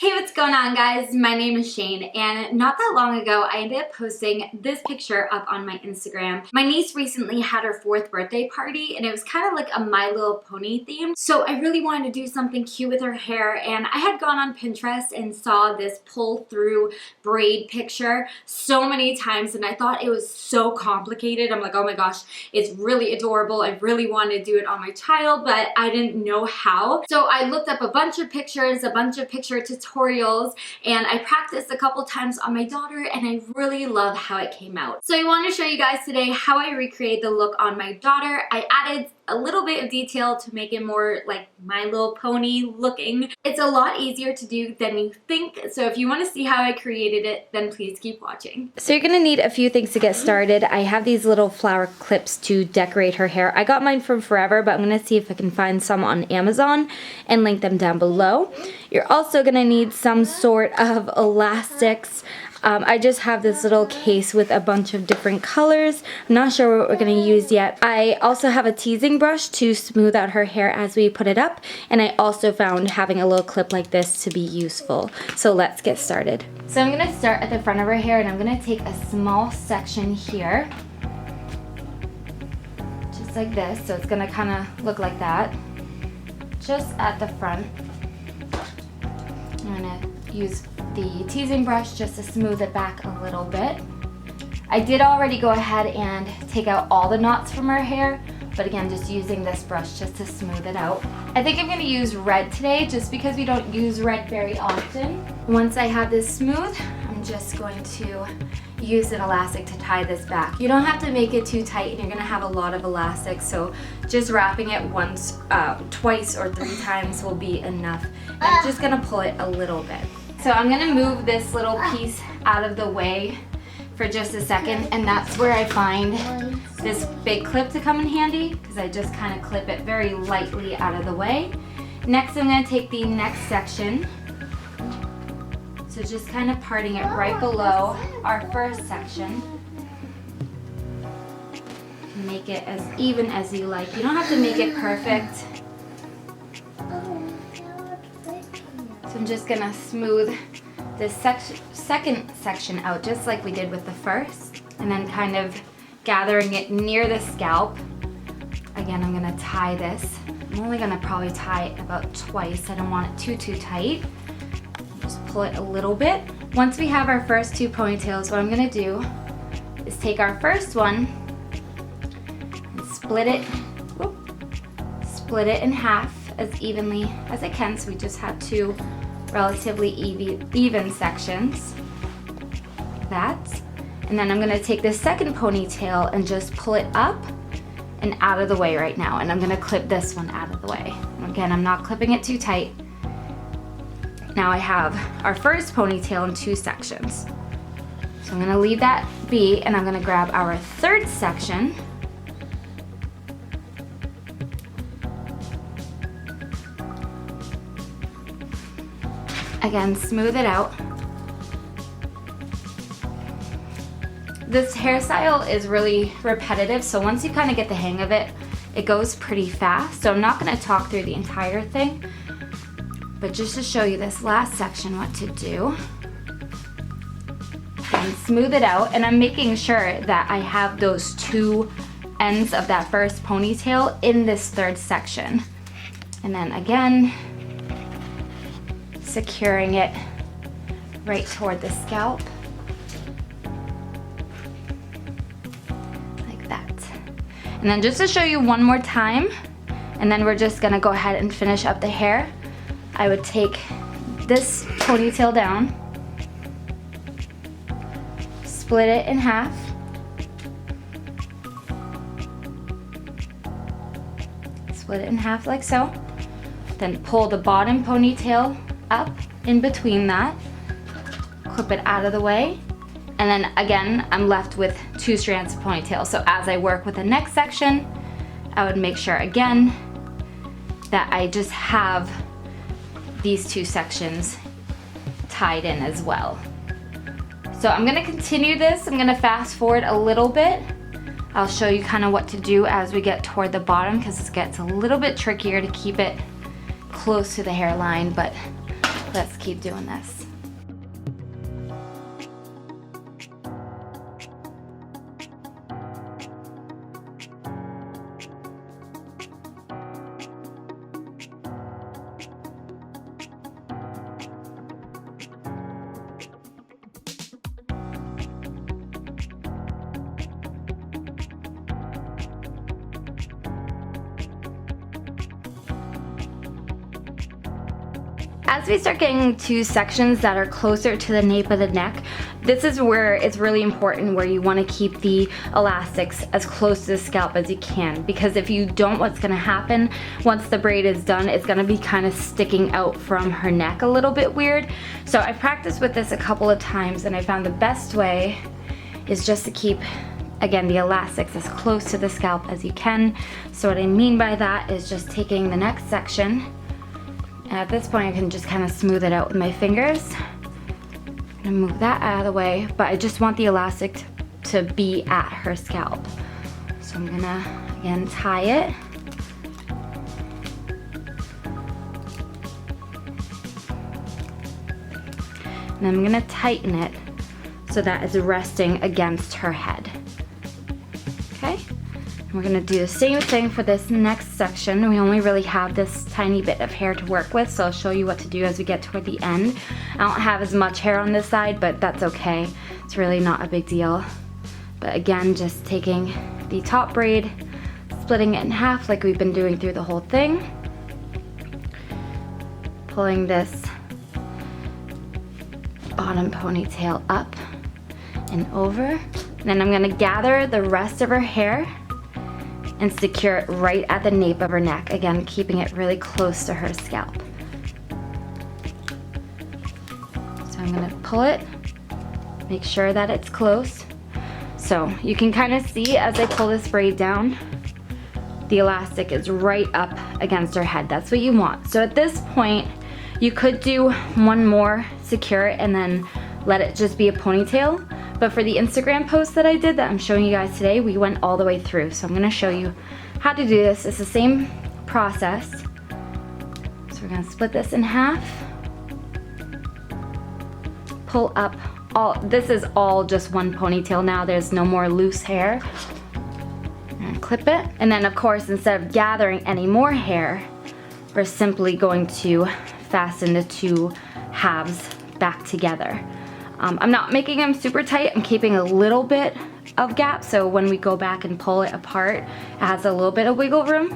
Hey, what's going on, guys? My name is Shane, and not that long ago I ended up posting this picture up on my Instagram. My niece recently had her 4th birthday party, and it was kind of like a My Little Pony theme, so I really wanted to do something cute with her hair, and I had gone on Pinterest and saw this pull through braid picture so many times, and I thought it was so complicated. I'm like, oh my gosh, it's really adorable. I really wanted to do it on my child, but I didn't know how. So I looked up a bunch of pictures, a bunch of picture tutorials, and I practiced a couple times on my daughter, and I really love how it came out. So I want to show you guys today how I recreate the look on my daughter. I added a little bit of detail to make it more like My Little Pony looking. It's a lot easier to do than you think, so if you want to see how I created it, then please keep watching. So you're going to need a few things to get started. I have these little flower clips to decorate her hair. I got mine from Forever, but I'm going to see if I can find some on Amazon and link them down below. You're also going to need some sort of elastics. I just have this little case with a bunch of different colors. I'm not sure what we're going to use yet. I also have a teasing brush to smooth out her hair as we put it up, and I also found having a little clip like this to be useful. So let's get started. So I'm going to start at the front of her hair, and I'm going to take a small section here, just like this. So it's going to kind of look like that, just at the front. I'm going to use the teasing brush just to smooth it back a little bit. I did already go ahead and take out all the knots from her hair, but again, just using this brush just to smooth it out. I think I'm going to use red today just because we don't use red very often. Once I have this smooth, I'm just going to use an elastic to tie this back. You don't have to make it too tight, and you're going to have a lot of elastic, so just wrapping it once, twice or 3 times will be enough. And I'm just going to pull it a little bit. So I'm going to move this little piece out of the way for just a second, and that's where I find this big clip to come in handy, because I just kind of clip it very lightly out of the way. Next, I'm going to take the next section. So just kind of parting it right below our first section. Make it as even as you like. You don't have to make it perfect. So I'm just gonna smooth this second section out just like we did with the first, and then kind of gathering it near the scalp. Again, I'm gonna tie this. I'm only gonna probably tie it about twice. I don't want it too tight. Just pull it a little bit. Once we have our first 2 ponytails, what I'm gonna do is take our first one and split it in half as evenly as I can, so we just have 2 relatively even sections. That. And then I'm gonna take the second ponytail and just pull it up and out of the way right now. And I'm gonna clip this one out of the way. Again, I'm not clipping it too tight. Now I have our first ponytail in 2 sections. So I'm gonna leave that be, and I'm gonna grab our third section. Again, smooth it out. This hairstyle is really repetitive, so once you kind of get the hang of it, it goes pretty fast. So I'm not going to talk through the entire thing, but just to show you this last section what to do. And smooth it out, and I'm making sure that I have those 2 ends of that first ponytail in this third section. And then again, securing it right toward the scalp, like that. And then just to show you one more time, and then we're just gonna go ahead and finish up the hair, I would take this ponytail down, split it in half, like so, then pull the bottom ponytail up in between that, clip it out of the way, and then again I'm left with 2 strands of ponytail. So as I work with the next section, I would make sure again that I just have these 2 sections tied in as well. So I'm gonna continue this. I'm gonna fast forward a little bit. I'll show you kind of what to do as we get toward the bottom, because it gets a little bit trickier to keep it close to the hairline, but Let's keep doing this. As we start getting to sections that are closer to the nape of the neck, this is where it's really important, where you want to keep the elastics as close to the scalp as you can, because if you don't, what's going to happen once the braid is done, it's going to be kind of sticking out from her neck a little bit weird. So I practiced with this a couple of times, and I found the best way is just to keep, again, the elastics as close to the scalp as you can. So what I mean by that is just taking the next section, and at this point I can just kind of smooth it out with my fingers. I'm gonna move that out of the way, but I just want the elastic to be at her scalp. So I'm gonna, again, tie it. And I'm gonna tighten it so that it's resting against her head. Okay? We're gonna do the same thing for this next section. We only really have this tiny bit of hair to work with, so I'll show you what to do as we get toward the end. I don't have as much hair on this side, but that's okay. It's really not a big deal. But again, just taking the top braid, splitting it in half like we've been doing through the whole thing. Pulling this bottom ponytail up and over. And then I'm gonna gather the rest of her hair and secure it right at the nape of her neck. Again, keeping it really close to her scalp. So I'm gonna pull it, make sure that it's close. So you can kind of see as I pull this braid down, the elastic is right up against her head. That's what you want. So at this point, you could do one more, secure it, and then let it just be a ponytail. But for the Instagram post that I did that I'm showing you guys today, we went all the way through. So I'm gonna show you how to do this. It's the same process. So we're gonna split this in half. Pull up all, this is all just one ponytail now. There's no more loose hair. And clip it. And then of course, instead of gathering any more hair, we're simply going to fasten the two halves back together. I'm not making them super tight. I'm keeping a little bit of gap, so when we go back and pull it apart, it has a little bit of wiggle room.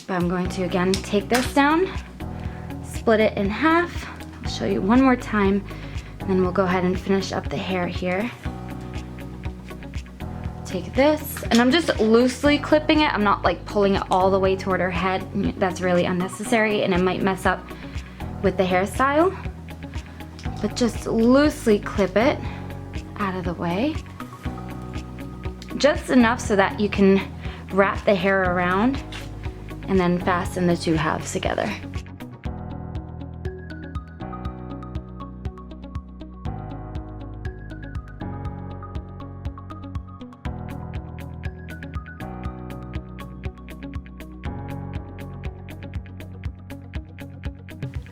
But I'm going to, again, take this down, split it in half. I'll show you one more time, and then we'll go ahead and finish up the hair here. Take this, and I'm just loosely clipping it. I'm not like pulling it all the way toward her head. That's really unnecessary, and it might mess up with the hairstyle. But just loosely clip it out of the way. Just enough so that you can wrap the hair around and then fasten the two halves together.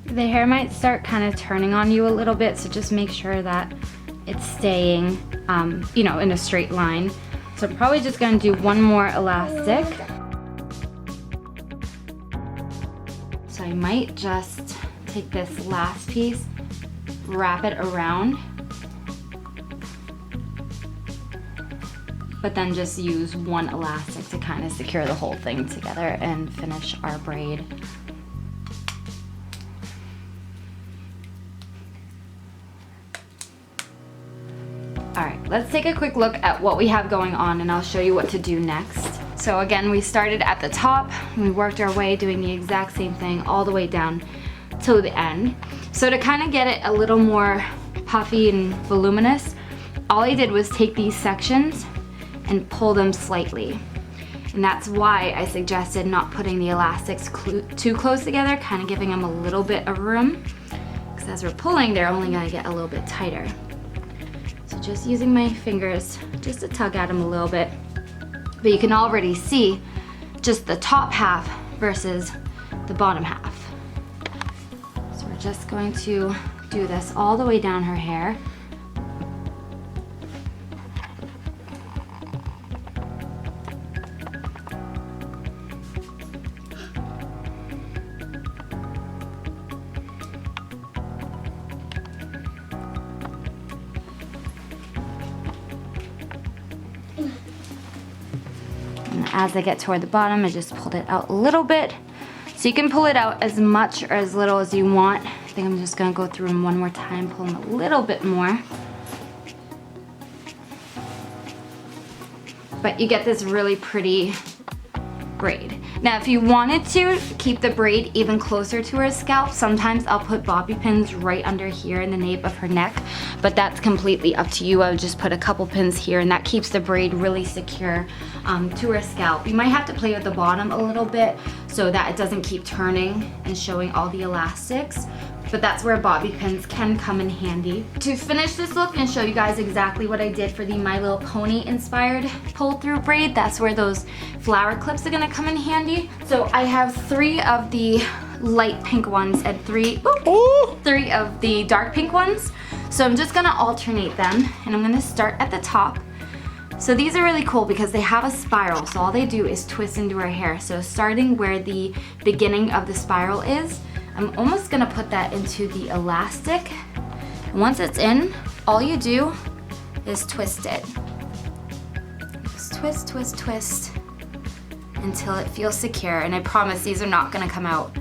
The hair might start kind of turning on you a little bit, so just make sure that it's staying, you know, in a straight line. So I'm probably just gonna do one more elastic. So I might just take this last piece, wrap it around, but then just use one elastic to kind of secure the whole thing together and finish our braid. Alright, let's take a quick look at what we have going on, and I'll show you what to do next. So again, we started at the top, and we worked our way doing the exact same thing all the way down to the end. So to kind of get it a little more puffy and voluminous, all I did was take these sections and pull them slightly. And that's why I suggested not putting the elastics too close together, kind of giving them a little bit of room. Because as we're pulling, they're only going to get a little bit tighter. So just using my fingers just to tug at them a little bit. But you can already see just the top half versus the bottom half. So we're just going to do this all the way down her hair. And as I get toward the bottom, I just pulled it out a little bit. So you can pull it out as much or as little as you want. I think I'm just gonna go through them one more time, pulling a little bit more. But you get this really pretty braid. Now, if you wanted to keep the braid even closer to her scalp, sometimes I'll put bobby pins right under here in the nape of her neck, but that's completely up to you. I would just put a couple pins here, and that keeps the braid really secure to her scalp. You might have to play with the bottom a little bit so that it doesn't keep turning and showing all the elastics, but that's where bobby pins can come in handy. To finish this look and show you guys exactly what I did for the My Little Pony inspired pull through braid, that's where those flower clips are gonna come in handy. So I have 3 of the light pink ones and 3 of the dark pink ones. So I'm just gonna alternate them, and I'm gonna start at the top. So these are really cool because they have a spiral, so all they do is twist into her hair. So starting where the beginning of the spiral is, I'm almost gonna put that into the elastic. And once it's in, all you do is twist it. Just twist, twist, twist until it feels secure. And I promise these are not gonna come out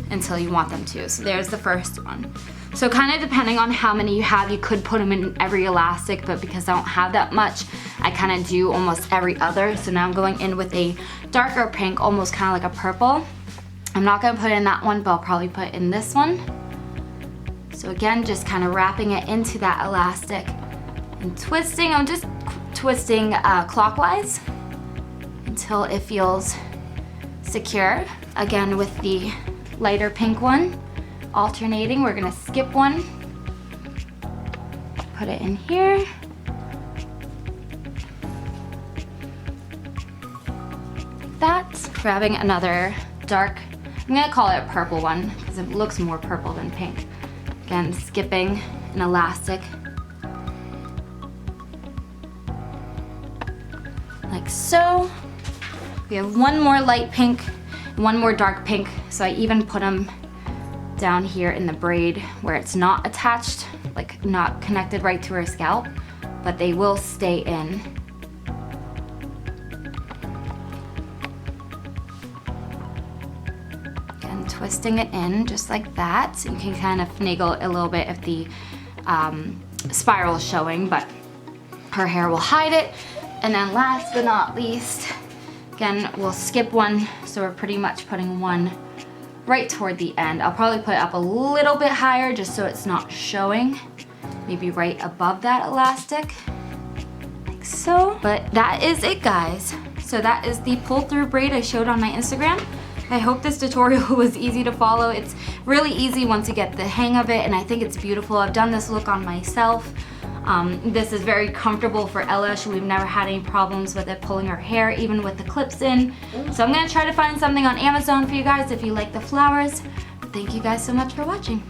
until you want them to. So there's the first one. So kind of depending on how many you have, you could put them in every elastic, but because I don't have that much, I kind of do almost every other. So now I'm going in with a darker pink, almost kind of like a purple. I'm not gonna put in that one, but I'll probably put in this one. So again, just kind of wrapping it into that elastic and twisting. I'm just twisting clockwise until it feels secure. Again, with the lighter pink one, alternating, we're gonna skip one, put it in here. That, grabbing another dark, I'm gonna call it a purple one because it looks more purple than pink. Again, skipping an elastic like so. We have one more light pink, one more dark pink, so I even put them down here in the braid where it's not attached, like not connected right to her scalp, but they will stay in. Again, twisting it in just like that. So you can kind of finagle it a little bit if the spiral is showing, but her hair will hide it. And then last but not least, again, we'll skip one, so we're pretty much putting one right toward the end. I'll probably put it up a little bit higher just so it's not showing. Maybe right above that elastic, like so. But that is it, guys. So that is the pull through braid I showed on my Instagram. I hope this tutorial was easy to follow. It's really easy once you get the hang of it, and I think it's beautiful. I've done this look on myself. This is very comfortable for Ella. We've never had any problems with it pulling her hair, even with the clips in. So I'm gonna try to find something on Amazon for you guys if you like the flowers. Thank you guys so much for watching.